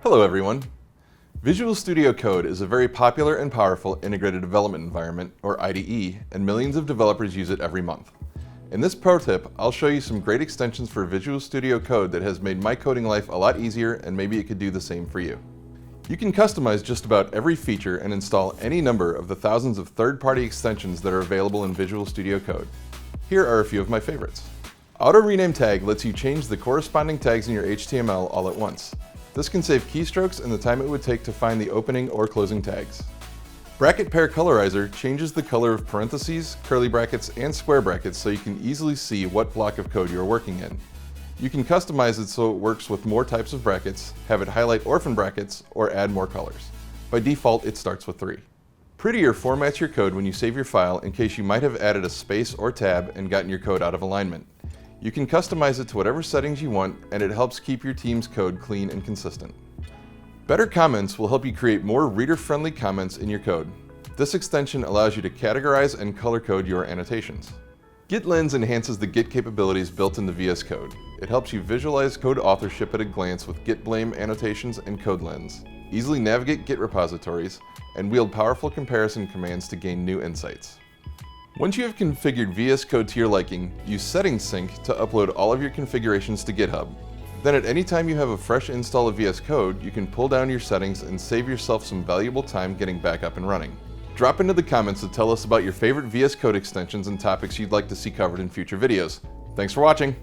Hello everyone. Visual Studio Code is a very popular and powerful integrated development environment, or IDE, and millions of developers use it every month. In this pro tip, I'll show you some great extensions for Visual Studio Code that has made my coding life a lot easier, and maybe it could do the same for you. You can customize just about every feature and install any number of the thousands of third-party extensions that are available in Visual Studio Code. Here are a few of my favorites. Auto Rename Tag lets you change the corresponding tags in your HTML all at once. This can save keystrokes and the time it would take to find the opening or closing tags. Bracket Pair Colorizer changes the color of parentheses, curly brackets, and square brackets so you can easily see what block of code you're working in. You can customize it so it works with more types of brackets, have it highlight orphan brackets, or add more colors. By default, it starts with 3. Prettier formats your code when you save your file in case you might have added a space or tab and gotten your code out of alignment. You can customize it to whatever settings you want, and it helps keep your team's code clean and consistent. Better Comments will help you create more reader-friendly comments in your code. This extension allows you to categorize and color code your annotations. Git Lens enhances the Git capabilities built into VS Code. It helps you visualize code authorship at a glance with Git Blame annotations and Code Lens, easily navigate Git repositories, and wield powerful comparison commands to gain new insights. Once you have configured VS Code to your liking, use Settings Sync to upload all of your configurations to GitHub. Then at any time you have a fresh install of VS Code, you can pull down your settings and save yourself some valuable time getting back up and running. Drop into the comments to tell us about your favorite VS Code extensions and topics you'd like to see covered in future videos. Thanks for watching!